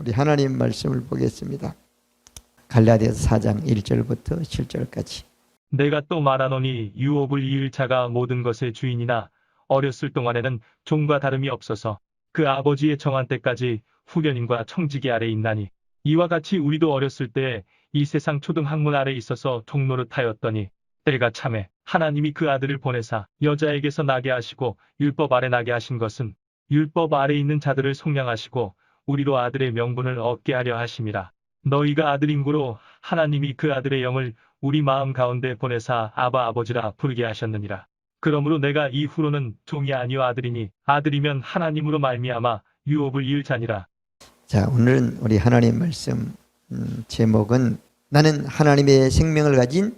우리 하나님 말씀을 보겠습니다. 갈라디아서 4장 1절부터 7절까지. 내가 또 말하노니 유업을 이을 자가 모든 것의 주인이나 어렸을 동안에는 종과 다름이 없어서 그 아버지의 정한 때까지 후견인과 청지기 아래 있나니 이와 같이 우리도 어렸을 때에 이 세상 초등학문 아래 있어서 종노릇하였더니 때가 차매 하나님이 그 아들을 보내사 여자에게서 나게 하시고 율법 아래 나게 하신 것은 율법 아래 있는 자들을 속량하시고 우리로 아들의 명분을 얻게 하려 하심이라. 너희가 아들인고로 하나님이 그 아들의 영을 우리 마음 가운데 보내사 아바 아버지라 부르게 하셨느니라. 그러므로 내가 이후로는 종이 아니요 아들이니 아들이면 하나님으로 말미암아 유업을 이을 자니라. 자, 오늘은 우리 하나님 말씀 제목은 나는 하나님의 생명을 가진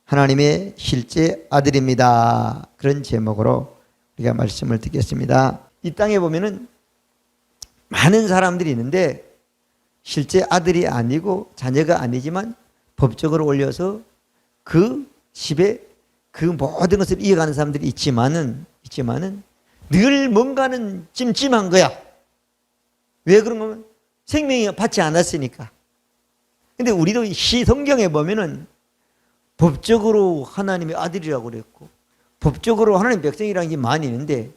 하나님의 실제 아들입니다. 그런 제목으로 우리가 말씀을 듣겠습니다. 이 땅에 보면은 많은 사람들이 있는데 실제 아들이 아니고 자녀가 아니지만 법적으로 올려서 그 집에 그 모든 것을 이어가는 사람들이 있지만은 늘 뭔가는 찜찜한 거야. 왜 그런 거면 생명이 받지 않았으니까. 근데 우리도 성경에 보면은 법적으로 하나님의 아들이라고 그랬고 법적으로 하나님의 백성이라는 게 많이 있는데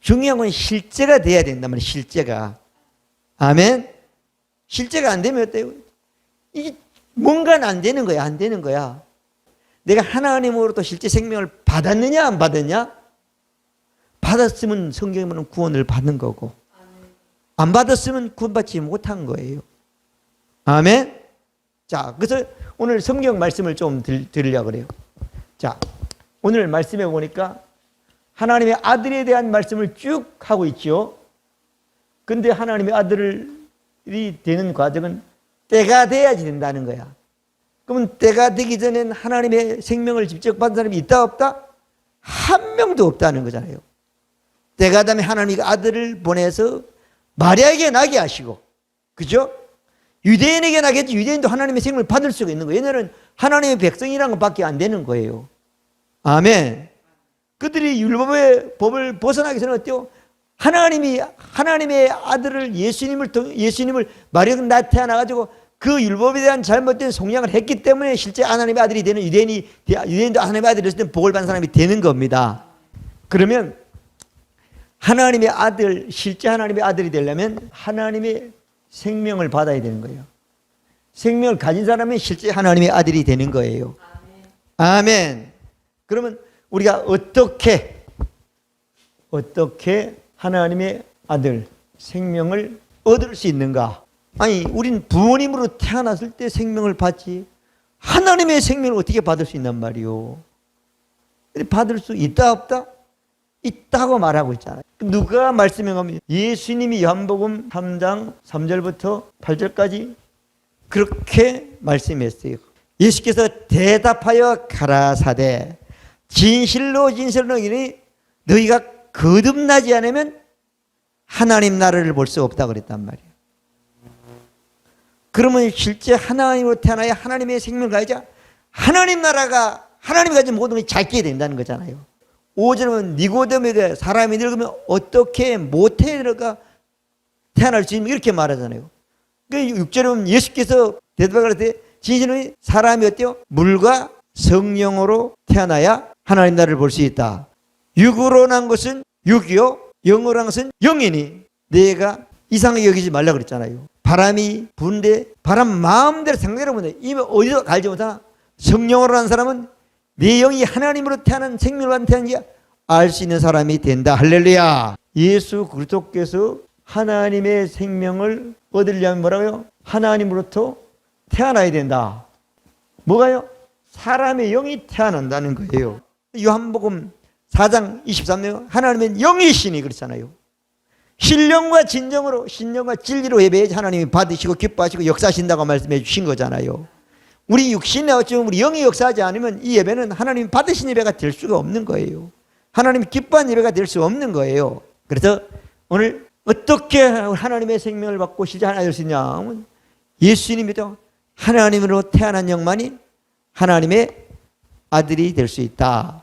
중요한 건 실제가 돼야 된단 말이에요. 실제가. 아멘. 실제가 안 되면 어때요? 이게 뭔가는 안 되는 거야. 안 되는 거야. 내가 하나님으로부터 실제 생명을 받았느냐 안 받았냐? 받았으면 성경에 보면 구원을 받는 거고 안 받았으면 구원받지 못한 거예요. 아멘. 자, 그래서 오늘 성경 말씀을 좀 들으려고 그래요. 자, 오늘 말씀에 보니까 하나님의 아들에 대한 말씀을 쭉 하고 있죠. 근데 하나님의 아들이 되는 과정은 때가 돼야지 된다는 거야. 그러면 때가 되기 전엔 하나님의 생명을 직접 받은 사람이 있다 없다? 한 명도 없다는 거잖아요. 때가 되면 하나님이 아들을 보내서 마리아에게 나게 하시고, 그죠? 유대인에게 나겠지. 유대인도 하나님의 생명을 받을 수가 있는 거예요. 얘네는 하나님의 백성이라는 것밖에 안 되는 거예요. 아멘. 그들이 율법의 법을 벗어나기 전에 어때요? 하나님의 아들을 예수님을 마리아가 나타나가지고 그 율법에 대한 잘못된 송양을 했기 때문에 실제 하나님의 아들이 되는 유대인도 하나님의 아들이 됐을 때 복을 받는 사람이 되는 겁니다. 그러면 하나님의 아들, 실제 하나님의 아들이 되려면 하나님의 생명을 받아야 되는 거예요. 생명을 가진 사람은 실제 하나님의 아들이 되는 거예요. 아멘. 그러면 우리가 어떻게 하나님의 아들, 생명을 얻을 수 있는가? 아니, 우린 부모님으로 태어났을 때 생명을 받지 하나님의 생명을 어떻게 받을 수 있단 말이요? 받을 수 있다 없다? 있다고 말하고 있잖아요. 누가 말씀해 가면 예수님이 요한복음 3장 3절부터 8절까지 그렇게 말씀했어요. 예수께서 대답하여 가라사대 진실로 너희니 너희가 거듭나지 않으면 하나님 나라를 볼 수 없다 그랬단 말이에요. 그러면 실제 하나님으로 태어나야 하나님의 생명을 가지자 하나님 나라가 하나님이 가진 모든 것이 잘 된다는 거잖아요. 5절은 니고데모에게 사람이 늙으면 어떻게 못해 태어날 수 있는 이렇게 말하잖아요. 6절은 예수께서 대답할 때 진실은 사람이 어때요? 물과 성령으로 태어나야 하나님 나라를 볼 수 있다. 육으로 난 것은 육이요 영으로 난 것은 영이니 내가 이상하게 여기지 말라 그랬잖아요. 바람이 부는데 바람 마음대로 상대로 보내 이미 어디서 갈지 못하나 성령으로 난 사람은 내 영이 하나님으로 태어난 생명을 받은 태어난 게 알 수 있는 사람이 된다. 할렐루야. 예수 그리스도께서 하나님의 생명을 얻으려면 뭐라고요? 하나님으로부터 태어나야 된다. 뭐가요? 사람의 영이 태어난다는 거예요. 요한복음 4장 23절 하나님은 영이시니 그렇잖아요. 신령과 진정으로 신령과 진리로 예배해야지 하나님이 받으시고 기뻐하시고 역사하신다고 말씀해 주신 거잖아요. 우리 육신에 어쩌면 우리 영이 역사하지 않으면 이 예배는 하나님이 받으신 예배가 될 수가 없는 거예요. 하나님이 기뻐한 예배가 될 수 없는 거예요. 그래서 오늘 어떻게 하나님의 생명을 받고 실제 하나 될 수 있냐? 예수님이죠. 하나님으로 태어난 영만이 하나님의 아들이 될 수 있다.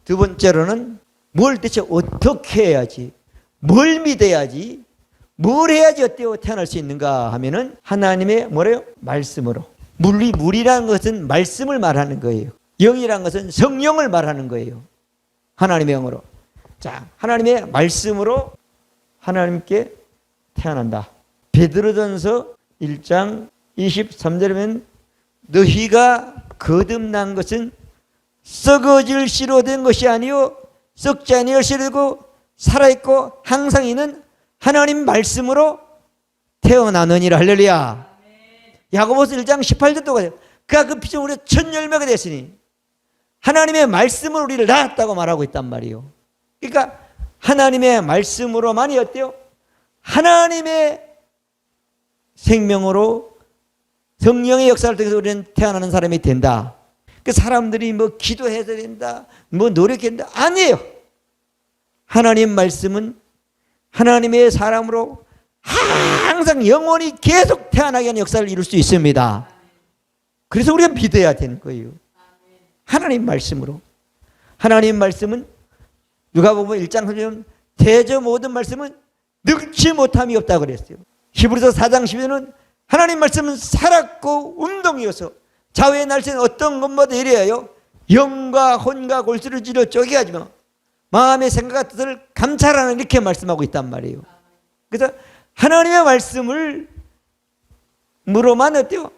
두 번째로는 뭘 대체 어떻게 해야지? 뭘 믿어야지? 뭘 해야지 어때요? 태어날 수 있는가 하면은 하나님의 뭐래요? 말씀으로. 물이라는 것은 말씀을 말하는 거예요. 영이라는 것은 성령을 말하는 거예요. 하나님의 영으로. 자, 하나님의 말씀으로 하나님께 태어난다. 베드로전서 1장 23절에 보면 너희가 거듭난 것은 썩어질 씨로 된 것이 아니요 썩지 아니할 씨로 되고 살아있고 항상 있는 하나님 말씀으로 태어나느니라. 할렐루야. 야고보서 1장 18절도 가요. 그가 그 피로 우리 첫 열매가 됐으니 하나님의 말씀으로 우리를 낳았다고 말하고 있단 말이에요. 그러니까 하나님의 말씀으로만이 어때요? 하나님의 생명으로 성령의 역사를 통해서 우리는 태어나는 사람이 된다. 그 사람들이 뭐 기도해야 된다, 뭐 노력해야 된다. 아니에요. 하나님 말씀은 하나님의 사람으로 항상 영원히 계속 태어나게 하는 역사를 이룰 수 있습니다. 그래서 우리가 믿어야 되는 거예요. 하나님 말씀으로. 하나님 말씀은 누가복음 1장 3절은 대저 모든 말씀은 늙지 못함이 없다고 그랬어요. 히브리서 4장 10절은 하나님 말씀은 살았고 운동이어서 좌우의 날씨는 어떤 것보다 이래요. 영과 혼과 골수를 찌르 쪼개 하지만 마음의 생각과 뜻을 감찰하는 이렇게 말씀하고 있단 말이에요. 그래서 하나님의 말씀을 무로만 어때요?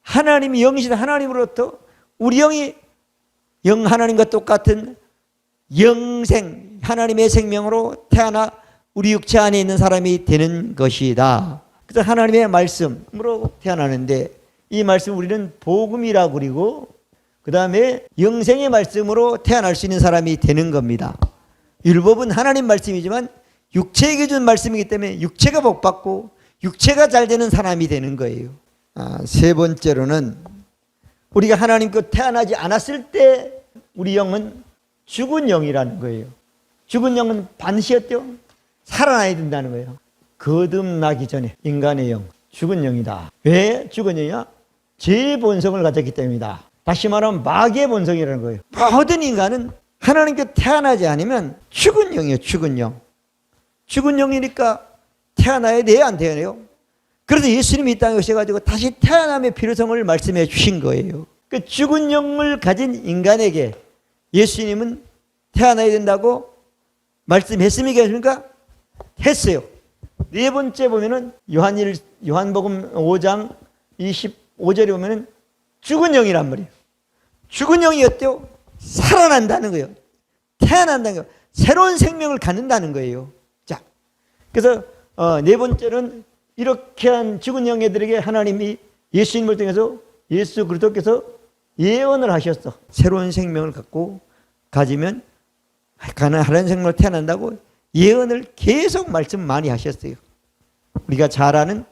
하나님이 영이신 하나님으로부터 우리 영이 영 하나님과 똑같은 영생 하나님의 생명으로 태어나 우리 육체 안에 있는 사람이 되는 것이다. 그래서 하나님의 말씀으로 태어나는데 이 말씀 우리는 복음이라고 그리고 그 다음에 영생의 말씀으로 태어날 수 있는 사람이 되는 겁니다. 율법은 하나님 말씀이지만 육체에게 준 말씀이기 때문에 육체가 복받고 육체가 잘 되는 사람이 되는 거예요. 세 번째로는 우리가 하나님께 태어나지 않았을 때 우리 영은 죽은 영이라는 거예요. 죽은 영은 반드시 어때요? 살아나야 된다는 거예요. 거듭나기 전에 인간의 영, 죽은 영이다. 왜 죽은 영이야? 죄의 본성을 가졌기 때문이다. 다시 말하면 마귀의 본성이라는 거예요. 모든 인간은 하나님께 태어나지 않으면 죽은 영이에요. 죽은 영. 죽은 영이니까 태어나야 돼요? 안 태어나요? 그래서 예수님이 이 땅에 오셔가지고 다시 태어남의 필요성을 말씀해 주신 거예요. 그 죽은 영을 가진 인간에게 예수님은 태어나야 된다고 말씀했습니까? 했어요. 네 번째 보면은 요한복음 5장 25절에 보면은 죽은 영이란 말이에요. 죽은 영이 어때요? 살아난다는 거예요. 태어난다는 거예요. 새로운 생명을 갖는다는 거예요. 자, 그래서 네 번째는 이렇게 한 죽은 영애들에게 하나님이 예수님을 통해서 예수 그리스도께서 예언을 하셨어. 새로운 생명을 가지면 하나님 생명으로 태어난다고 예언을 계속 말씀 많이 하셨어요. 우리가 잘 아는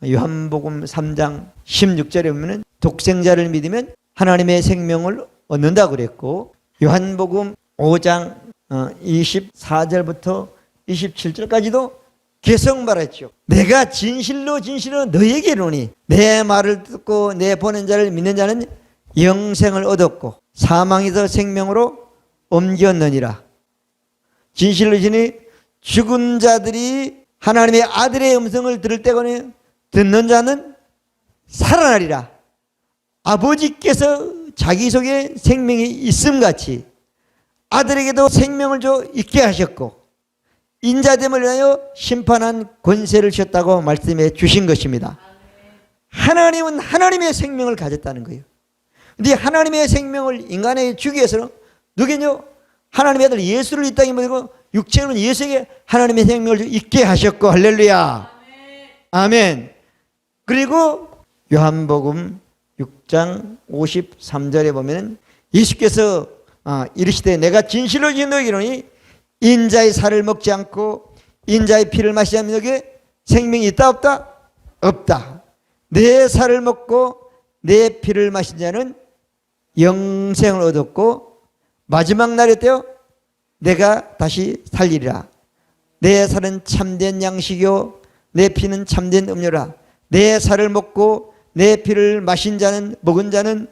요한복음 3장 16절에 보면 독생자를 믿으면 하나님의 생명을 얻는다고 그랬고 요한복음 5장 24절부터 27절까지도 계속 말했죠. 내가 진실로 너에게 이르노니 내 말을 듣고 내 보낸 자를 믿는 자는 영생을 얻었고 사망에서 생명으로 옮겼느니라. 진실로 죽은 자들이 하나님의 아들의 음성을 들을 때거니 듣는 자는 살아나리라. 아버지께서 자기 속에 생명이 있음같이 아들에게도 생명을 있게 하셨고 인자됨을 위하여 심판한 권세를 주셨다고 말씀해 주신 것입니다. 하나님은 하나님의 생명을 가졌다는 거예요. 근데 하나님의 생명을 인간에게 주기 위해서는 누구냐? 하나님의 아들 예수를 이 땅에 보내고 육체로는 예수에게 하나님의 생명을 있게 하셨고 할렐루야. 아멘. 그리고 요한복음 6장 53절에 보면 예수께서 이르시되 내가 진실로 너에게 이르노니 인자의 살을 먹지 않고 인자의 피를 마시지 않으면 너에게 생명이 있다 없다? 없다. 내 살을 먹고 내 피를 마신 자는 영생을 얻었고 마지막 날에 때요 내가 다시 살리리라. 내 살은 참된 양식이요 내 피는 참된 음료라. 내 살을 먹고 내 피를 마신 자는 먹은 자는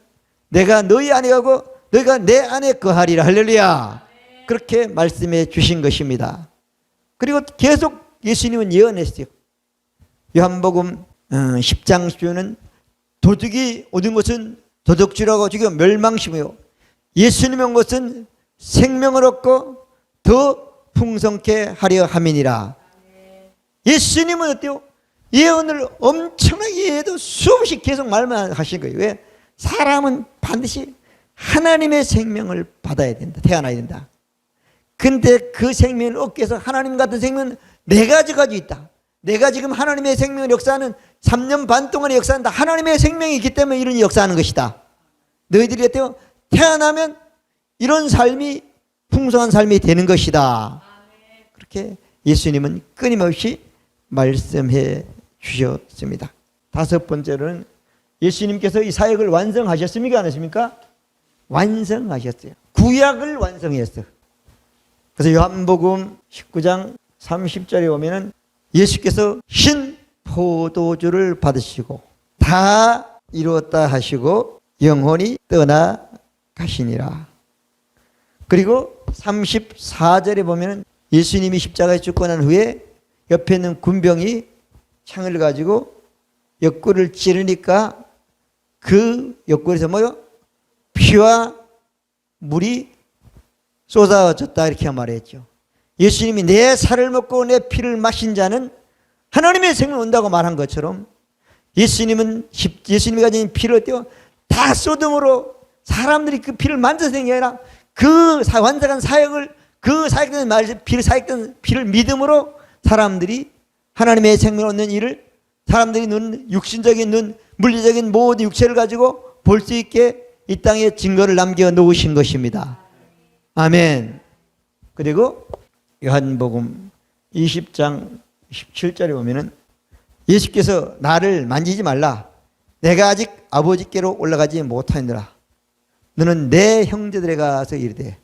내가 너희 안에 가고 너희가 내 안에 거하리라. 할렐루야. 그렇게 말씀해 주신 것입니다. 그리고 계속 예수님은 예언했어요. 요한복음 10장 10절은 도둑이 얻은 것은 도둑질하고 지금 멸망심이요 예수님이 온 것은 생명을 얻고 더 풍성케 하려 함이니라. 예수님은 어때요? 예언을 엄청나게 해도 수없이 계속 말만 하신 거예요. 왜? 사람은 반드시 하나님의 생명을 받아야 된다. 태어나야 된다. 근데 그 생명을 얻기 위해서 하나님 같은 생명은 네 가지 가지고 있다. 내가 지금 하나님의 생명을 역사하는 3년 반 동안의 역사한다. 하나님의 생명이 있기 때문에 이런 역사하는 것이다. 너희들이 어때요? 태어나면 이런 삶이 풍성한 삶이 되는 것이다. 그렇게 예수님은 끊임없이 말씀해 주셨습니다. 다섯 번째로는 예수님께서 이 사역을 완성하셨습니까? 안 하십니까? 완성하셨어요. 구약을 완성했어요. 그래서 요한복음 19장 30절에 보면은 예수께서 신 포도주를 받으시고 다 이루었다 하시고 영혼이 떠나가시니라. 그리고 34절에 보면은 예수님이 십자가에 죽고 난 후에 옆에 있는 군병이 창을 가지고 옆구리를 찌르니까 그 옆구리에서 뭐요? 피와 물이 쏟아졌다 이렇게 말했죠. 예수님이 내 살을 먹고 내 피를 마신 자는 하나님의 생명이 온다고 말한 것처럼 예수님이 가진 피를 어때요? 다 쏟음으로 사람들이 그 피를 만져서 된 게 아니라 그 완전한 사역을 그 사역된 사역된 피를 믿음으로 사람들이 하나님의 생명을 얻는 일을 사람들이 눈, 육신적인 눈, 물리적인 모든 육체를 가지고 볼 수 있게 이 땅에 증거를 남겨 놓으신 것입니다. 아멘. 그리고 요한복음 20장 17절에 보면은 예수께서 나를 만지지 말라. 내가 아직 아버지께로 올라가지 못하느라. 너는 내 형제들에 가서 이르되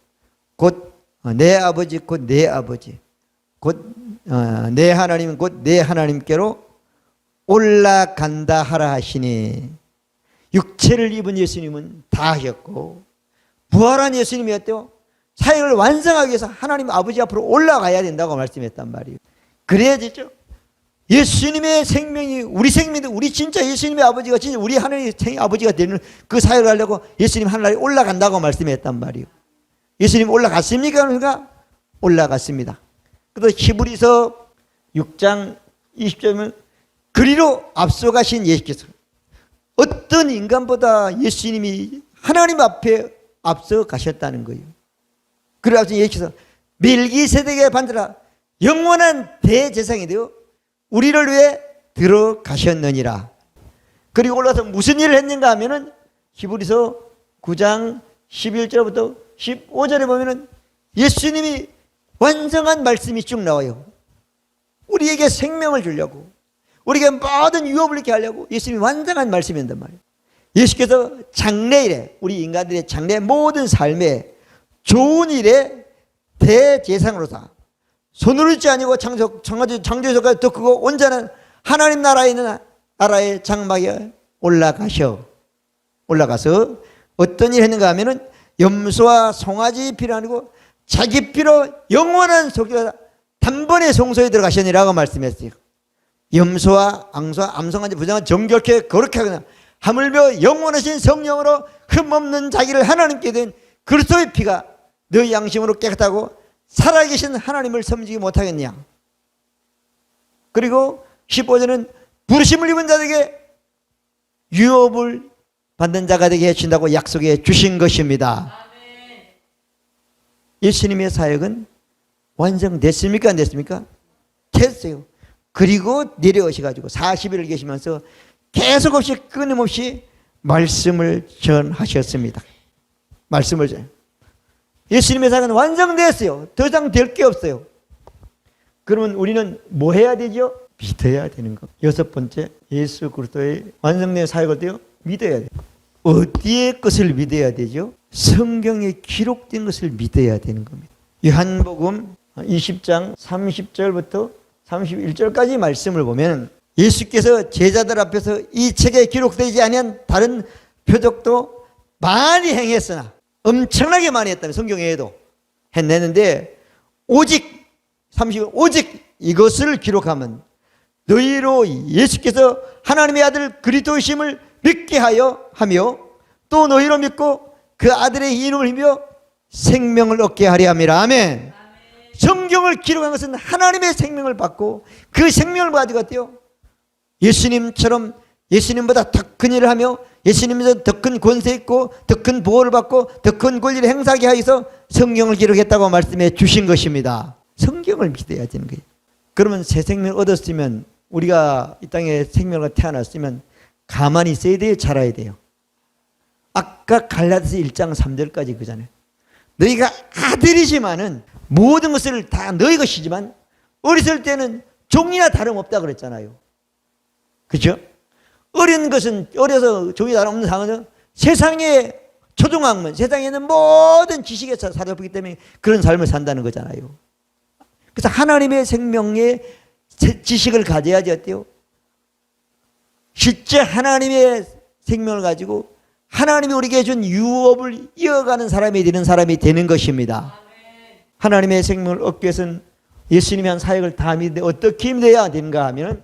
곧 내 아버지 곧 내 아버지 곧 내 하나님 곧 내 하나님께로 올라간다 하라 하시니 육체를 입은 예수님은 다 하셨고 부활한 예수님이 어때요? 사역을 완성하기 위해서 하나님 아버지 앞으로 올라가야 된다고 말씀했단 말이에요. 그래야 되죠. 예수님의 생명이 우리 생명이 우리 진짜 예수님의 아버지가 진짜 우리 하나님의 아버지가 되는 그 사역을 하려고 예수님 하늘에 올라간다고 말씀했단 말이에요. 예수님 올라갔습니까? 그러니까 올라갔습니다. 그래서 히브리서 6장 20절은 그리로 앞서가신 예수께서 어떤 인간보다 예수님이 하나님 앞에 앞서 가셨다는 거예요. 그래서 예수께서 멜기세덱의 반대라 영원한 대제사장이 되어 우리를 위해 들어가셨느니라. 그리고 올라서 무슨 일을 했는가 하면은 히브리서 9장 11절부터 15절에 보면은 예수님이 완성한 말씀이 쭉 나와요. 우리에게 생명을 주려고 우리에게 모든 유업을 이렇게 하려고 예수님이 완성한 말씀이란 말이에요. 예수께서 장래일에 우리 인간들의 장래 모든 삶에 좋은 일에 대제사장으로서 손으로 있지 아니고 창조에서까지 더 크고 온전한 하나님 나라에 있는 나라의 장막에 올라가서 어떤 일을 했는가 하면은 염소와 송아지 피가 아니고 자기 피로 영원한 속죄가 단번에 성소에 들어가시니라고 말씀했어요. 염소와 앙소와 암송아지 부정한 정결케 거룩하게 하거나 하물며 영원하신 성령으로 흠없는 자기를 하나님께 된 그리스도의 피가 너희 양심으로 깨끗하고 살아계신 하나님을 섬기지 못하겠냐. 그리고 15절은 부르심을 입은 자에게 유업을 받는 자가 되게 해준다고 약속해 주신 것입니다. 예수님의 사역은 완성됐습니까? 안 됐습니까? 됐어요. 그리고 내려오셔가지고 40일을 계시면서 계속 없이 끊임없이 말씀을 전하셨습니다. 말씀을 전. 예수님의 사역은 완성됐어요. 더 이상 될 게 없어요. 그러면 우리는 뭐 해야 되죠? 믿어야 되는 것. 여섯 번째, 예수 그리스도의 완성된 사역을 돼요? 믿어야 돼요. 어디의 것을 믿어야 되죠? 성경에 기록된 것을 믿어야 되는 겁니다. 요한복음 20장 30절부터 31절까지 말씀을 보면 예수께서 제자들 앞에서 이 책에 기록되지 아니한 다른 표적도 많이 행했으나 엄청나게 많이 했다면 성경에도 해냈는데 오직 이것을 기록하면 너희로 예수께서 하나님의 아들 그리스도이심을 믿게 하며 또 너희로 믿고 그 아들의 이름을 힘입어 생명을 얻게 하려 함이라. 아멘. 성경을 기록한 것은 하나님의 생명을 받고 그 생명을 가지고 어때요? 예수님처럼 예수님보다 더 큰 일을 하며 예수님보다 더 큰 권세 있고 더 큰 보호를 받고 더 큰 권리를 행사하게 하여서 성경을 기록했다고 말씀해 주신 것입니다. 성경을 믿어야 되는 거예요. 그러면 새 생명을 얻었으면, 우리가 이 땅에 생명을 태어났으면 가만히 있어야 돼요, 자라야 돼요? 아까 갈라디아서 1장 3절까지 그잖아요. 너희가 아들이지만은 모든 것을 다 너희 것이지만 어렸을 때는 종이나 다름없다 그랬잖아요. 그렇죠? 어린 것은, 어려서 종이 다름없는 상황은 세상의 초중학문, 세상에 있는 모든 지식에 사로잡히기 때문에 그런 삶을 산다는 거잖아요. 그래서 하나님의 생명의 지식을 가져야지 어때요? 실제 하나님의 생명을 가지고 하나님이 우리에게 준 유업을 이어가는 사람이 되는 것입니다. 하나님의 생명을 얻기 위해서는 예수님이 한 사역을 다 믿는데 어떻게 믿어야 되는가 하면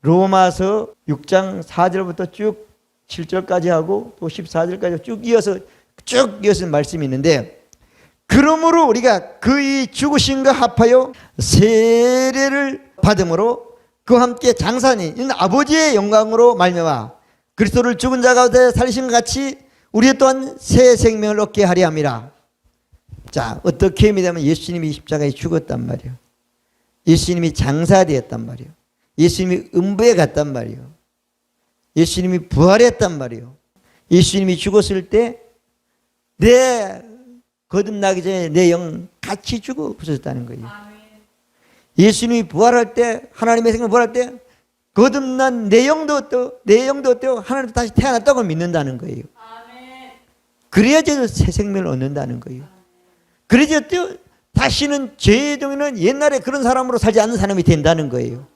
로마서 6장 4절부터 쭉 7절까지 하고 또 14절까지 쭉 이어서 말씀이 있는데, 그러므로 우리가 그의 죽으심과 합하여 세례를 받음으로 그와 함께 장사하는 아버지의 영광으로 말미암아 그리스도를 죽은 자 가운데 살리심과 같이 우리 또한 새 생명을 얻게 하려 함이라. 자, 어떻게 믿으면 예수님이 십자가에 죽었단 말이에요. 예수님이 장사되었단 말이에요. 예수님이 음부에 갔단 말이에요. 예수님이 부활했단 말이에요. 예수님이 죽었을 때 내 거듭나기 전에 내 영 같이 죽어 부서졌다는 거예요. 예수님이 부활할 때, 하나님의 생명 부활할 때 거듭난 내 영도 어때요? 하나님도 다시 태어났다고 믿는다는 거예요. 그래야지 새 생명을 얻는다는 거예요. 그래야지 어때요? 다시는 죄의 동에는 옛날에 그런 사람으로 살지 않는 사람이 된다는 거예요.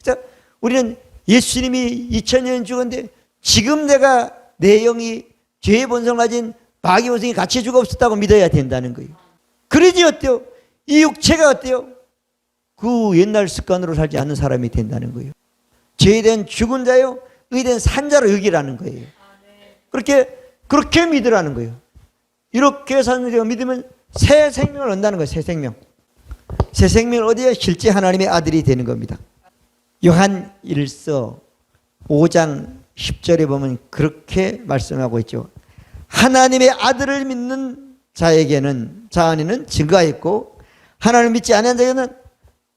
그래서 우리는 예수님이 2000년 죽었는데 지금 내가 내 영이 죄의 본성을 가진 마귀 본성이 같이 죽어 없었다고 믿어야 된다는 거예요. 그러지 어때요? 이 육체가 어때요? 그 옛날 습관으로 살지 않는 사람이 된다는 거예요. 죄에 대한 죽은 자요, 의에 대한 산 자로 여기라는 거예요. 그렇게 믿으라는 거예요. 이렇게 사는 자가 믿으면 새 생명을 얻는다는 거예요. 새 생명. 새 생명을 얻어야 실제 하나님의 아들이 되는 겁니다. 요한 1서 5장 10절에 보면 그렇게 말씀하고 있죠. 하나님의 아들을 믿는 자 안에는 증거가 있고 하나님을 믿지 않는 자에게는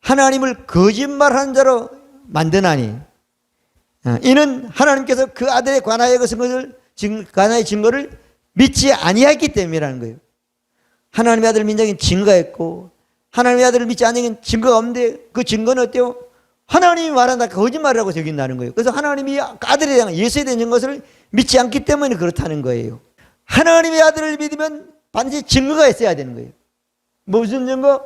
하나님을 거짓말하는 자로 만드나니 이는 하나님께서 그 아들에 관하여 관하여 증거를 믿지 아니하기 때문이라는 거예요. 하나님의 아들을 믿는 자에게는 증거가 있고 하나님의 아들을 믿지 않는 자에게는 증거가 없는데 그 증거는 어때요? 하나님이 말한다 거짓말이라고 적인다는 거예요. 그래서 하나님이 아들에 대한 예수에 대한 것을 믿지 않기 때문에 그렇다는 거예요. 하나님의 아들을 믿으면 반드시 증거가 있어야 되는 거예요. 무슨 증거?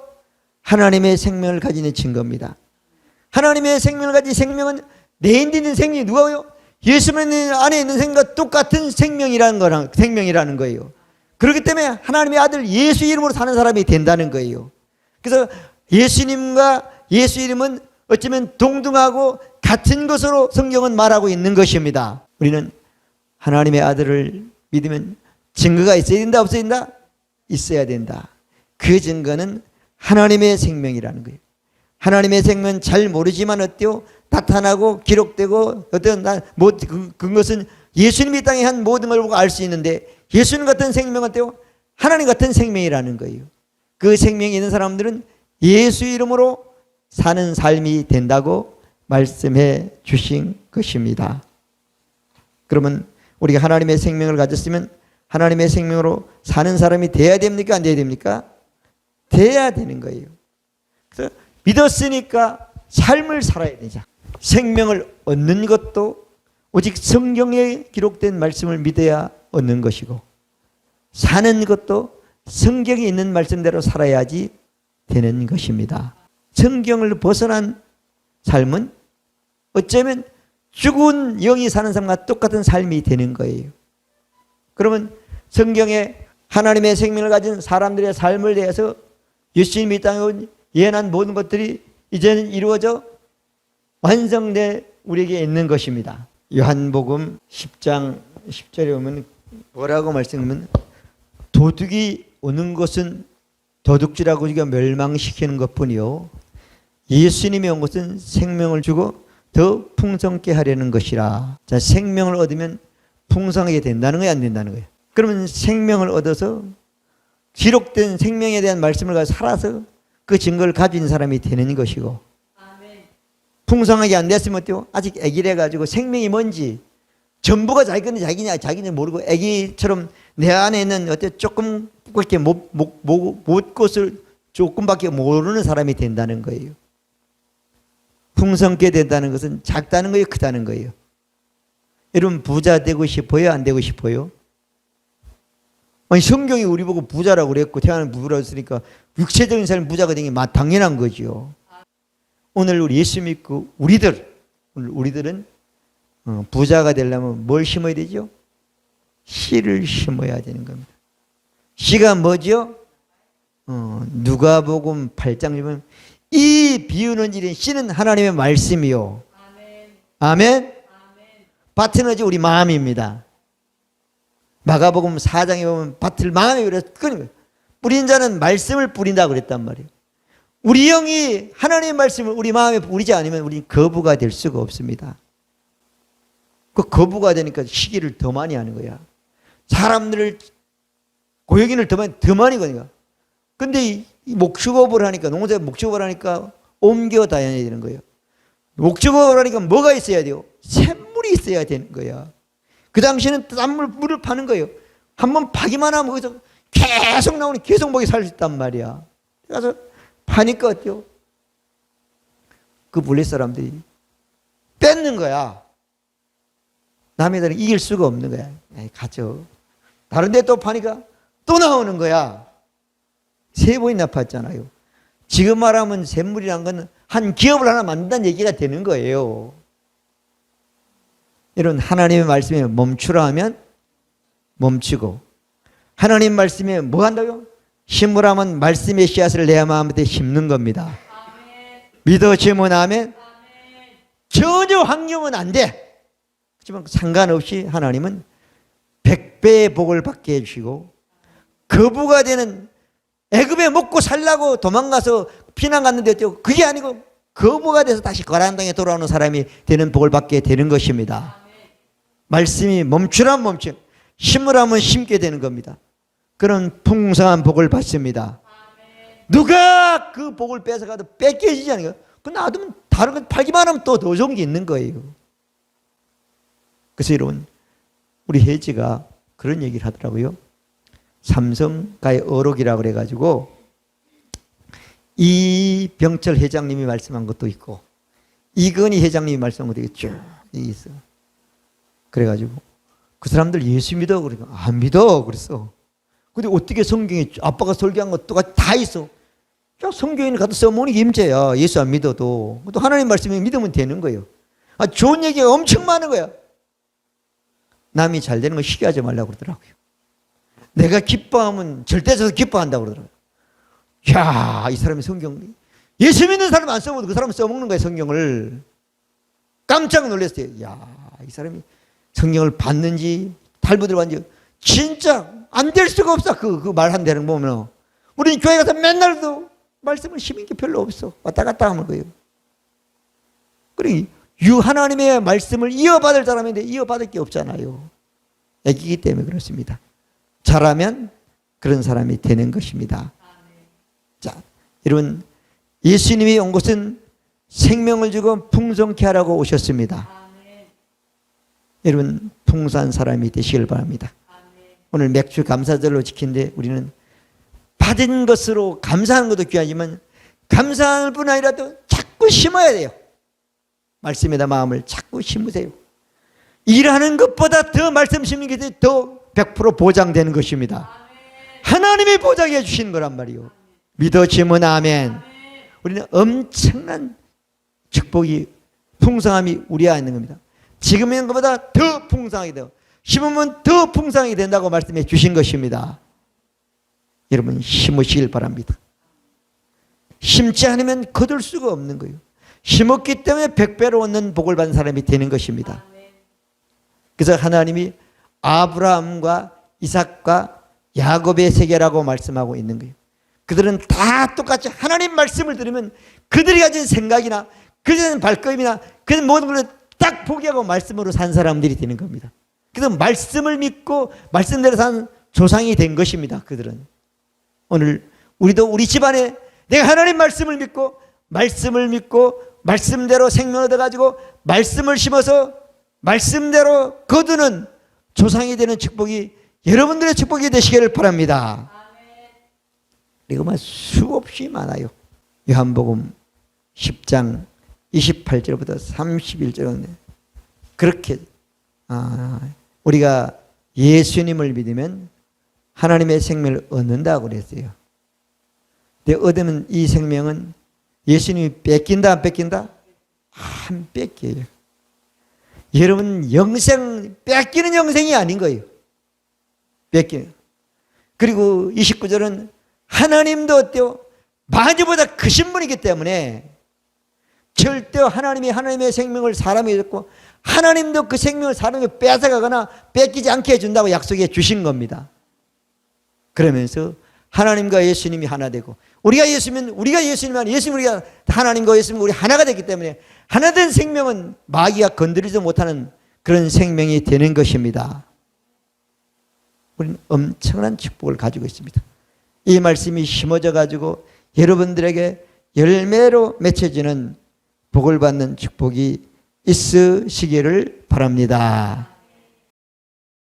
하나님의 생명을 가지는 증거입니다. 하나님의 생명을 가진 생명은 내 인데 있는 생명이 누가요? 예수 안에 있는 생명과 똑같은 생명이라는 거예요. 그렇기 때문에 하나님의 아들 예수 이름으로 사는 사람이 된다는 거예요. 그래서 예수님과 예수 이름은 어쩌면 동등하고 같은 것으로 성경은 말하고 있는 것입니다. 우리는 하나님의 아들을 믿으면 증거가 있어야 된다, 없어야 된다? 있어야 된다. 그 증거는 하나님의 생명이라는 거예요. 하나님의 생명은 잘 모르지만 어때요? 나타나고 기록되고 어떤 그것은 예수님이 땅에 한 모든 걸 보고 알 수 있는데 예수님 같은 생명은 어때요? 하나님 같은 생명이라는 거예요. 그 생명이 있는 사람들은 예수 이름으로 사는 삶이 된다고 말씀해 주신 것입니다. 그러면 우리가 하나님의 생명을 가졌으면 하나님의 생명으로 사는 사람이 돼야 됩니까? 안 돼야 됩니까? 돼야 되는 거예요. 그래서 믿었으니까 삶을 살아야 되죠. 생명을 얻는 것도 오직 성경에 기록된 말씀을 믿어야 얻는 것이고 사는 것도 성경에 있는 말씀대로 살아야지 되는 것입니다. 성경을 벗어난 삶은 어쩌면 죽은 영이 사는 삶과 똑같은 삶이 되는 거예요. 그러면 성경에 하나님의 생명을 가진 사람들의 삶을 대해서 예수님이 이 땅에 온 예언한 모든 것들이 이제는 이루어져 완성돼 우리에게 있는 것입니다. 요한복음 10장 10절에 보면 뭐라고 말씀하면 도둑이 오는 것은 도둑질하고 우리가 멸망시키는 것뿐이요 예수님이 온 것은 생명을 주고 더 풍성케 하려는 것이라. 자, 생명을 얻으면 풍성하게 된다는 거야, 안 된다는 거야? 그러면 생명을 얻어서 기록된 생명에 대한 말씀을 가지고 살아서 그 증거를 가진 사람이 되는 것이고, 풍성하게 안 됐으면 어때요? 아직 애기래 가지고 생명이 뭔지 전부가 자기 건데 자기는 모르고 애기처럼 내 안에 있는 어때 조금 그렇게 못 것을 조금밖에 모르는 사람이 된다는 거예요. 풍성케 된다는 것은 작다는 거예요, 크다는 거예요. 여러분 부자 되고 싶어요, 안 되고 싶어요? 아니 성경이 우리 보고 부자라고 그랬고 태어나는 부자라고 했으니까 육체적인 삶 부자가 되는 게 당연한 거죠. 오늘 우리 예수 믿고 우리들은 부자가 되려면 뭘 심어야 되죠? 씨를 심어야 되는 겁니다. 씨가 뭐죠? 누가복음 8장 보면 이 비유는 일인 씨는 하나님의 말씀이요. 아멘. 밭은 어지 우리 마음입니다. 마가복음 4장에 보면 밭을 마음에 뿌린 자는 말씀을 뿌린다고 그랬단 말이에요. 우리 영이 하나님의 말씀을 우리 마음에 뿌리지 않으면 우리는 거부가 될 수가 없습니다. 그 거부가 되니까 시기를 더 많이 하는 거야. 사람들을 고역인을 더 많이 거니까. 근데 이 목축업을 하니까 농사에 목축업을 하니까 옮겨 다녀야 되는 거예요. 목축업을 하니까 뭐가 있어야 돼요? 샘물이 있어야 되는 거야. 그 당시에는 물을 파는 거예요. 한번 파기만 하면 거기서 계속 나오니 계속 먹이 살 수 있단 말이야. 그래서 파니까 어때요? 그 블레 사람들이 뺏는 거야. 남의 들은 이길 수가 없는 거야. 에이, 가죠. 다른 데 또 파니까 또 나오는 거야. 3번이나 팠잖아요. 지금 말하면 샘물이란 건 한 기업을 하나 만든다는 얘기가 되는 거예요. 이런 하나님의 말씀에 멈추라 하면 멈추고, 하나님 말씀에 뭐 한다고요? 심으라면 말씀의 씨앗을 내 마음에 심는 겁니다. 믿어지면 아멘. 전혀 확률은 안 돼. 하지만 상관없이 하나님은 100배의 복을 받게 해주시고, 거부가 되는 애굽에 먹고 살라고 도망가서 피난 갔는데 그게 아니고 거부가 돼서 다시 가나안 땅에 돌아오는 사람이 되는 복을 받게 되는 것입니다. 말씀이 멈추라면 멈추, 심으라면 심게 되는 겁니다. 그런 풍성한 복을 받습니다. 누가 그 복을 뺏어가도 뺏겨지지 않아요. 그 놔두면 다른 거 팔기만 하면 또 더 좋은 게 있는 거예요. 그래서 여러분, 우리 혜지가 그런 얘기를 하더라고요. 삼성가의 어록이라고 그래가지고 이병철 회장님이 말씀한 것도 있고 이건희 회장님이 말씀한 것도 쭉 있어. 그래가지고 그 사람들 예수 믿어? 그러니까 안 믿어 그랬어. 근데 어떻게 성경에 아빠가 설교한 것 똑같이 다 있어. 자, 성경에는 가도 써먹는 게 임재야. 예수 안 믿어도. 또 하나님 말씀에 믿으면 되는 거예요. 좋은 얘기가 엄청 많은 거야. 남이 잘 되는 거 시기하지 말라고 그러더라고요. 내가 기뻐하면 절대적으로 기뻐한다고 그러더라고요. 야, 이 사람이 성경, 예수 믿는 사람 안 써먹어도 그 사람은 써먹는 거예요, 성경을. 깜짝 놀랐어요. 야, 이 사람이 성경을 봤는지, 탈무드를 봤는지, 진짜 안 될 수가 없어. 그 말한 대로 보면. 우리는 교회 가서 맨날도 말씀을 심은 게 별로 없어. 왔다 갔다 하는 거예요. 그러니, 하나님의 말씀을 이어받을 사람인데 이어받을 게 없잖아요. 애기기 때문에 그렇습니다. 잘하면 그런 사람이 되는 것입니다. 자, 여러분, 예수님이 온 것은 생명을 주고 풍성케 하라고 오셨습니다. 여러분, 풍성한 사람이 되시길 바랍니다. 오늘 맥주 감사절로 지킨데 우리는 받은 것으로 감사하는 것도 귀하지만 감사할 뿐 아니라 또 자꾸 심어야 돼요. 말씀에다 마음을 자꾸 심으세요. 일하는 것보다 더 말씀 심는 게 더 100% 보장되는 것입니다. 하나님이 보장해 주시는 거란 말이요. 믿어지면 아멘. 우리는 엄청난 축복이, 풍성함이 우리 안에 있는 겁니다. 지금 있는 것보다 더 풍성하게 돼요. 심으면 더 풍성하게 된다고 말씀해 주신 것입니다. 여러분, 심으시길 바랍니다. 심지 않으면 거둘 수가 없는 거예요. 심었기 때문에 100배로 얻는 복을 받는 사람이 되는 것입니다. 그래서 하나님이 아브라함과 이삭과 야곱의 세계라고 말씀하고 있는 거예요. 그들은 다 똑같이 하나님 말씀을 들으면 그들이 가진 생각이나 그들이 가진 발걸음이나 그 모든 걸 딱 포기하고 말씀으로 산 사람들이 되는 겁니다. 그래서 말씀을 믿고 말씀대로 산 조상이 된 것입니다. 그들은. 오늘 우리도 우리 집안에 내가 하나님 말씀을 믿고 말씀대로 생명을 얻어가지고 말씀을 심어서 말씀대로 거두는 조상이 되는 축복이 여러분들의 축복이 되시기를 바랍니다. 이거 수없이 많아요. 요한복음 10장 28절부터 31절은 그렇게 우리가 예수님을 믿으면 하나님의 생명을 얻는다고 그랬어요. 근데 얻으면 이 생명은 예수님이 뺏긴다 안 뺏긴다? 안 뺏겨요. 여러분 영생 뺏기는 영생이 아닌 거예요. 뺏기는. 그리고 29절은 하나님도 어때요? 마귀보다 크신 분이기 때문에 절대 하나님의 생명을 사람에게 줬고 하나님도 그 생명을 사람에게 뺏어가거나 뺏기지 않게 해준다고 약속해 주신 겁니다. 그러면서 하나님과 예수님이 하나 되고 우리가 예수님만 예수님 우리가 하나님과 예수님 우리 하나가 됐기 때문에 하나된 생명은 마귀가 건드리지 못하는 그런 생명이 되는 것입니다. 우리는 엄청난 축복을 가지고 있습니다. 이 말씀이 심어져 가지고 여러분들에게 열매로 맺혀지는 복을 받는 축복이 있으시기를 바랍니다.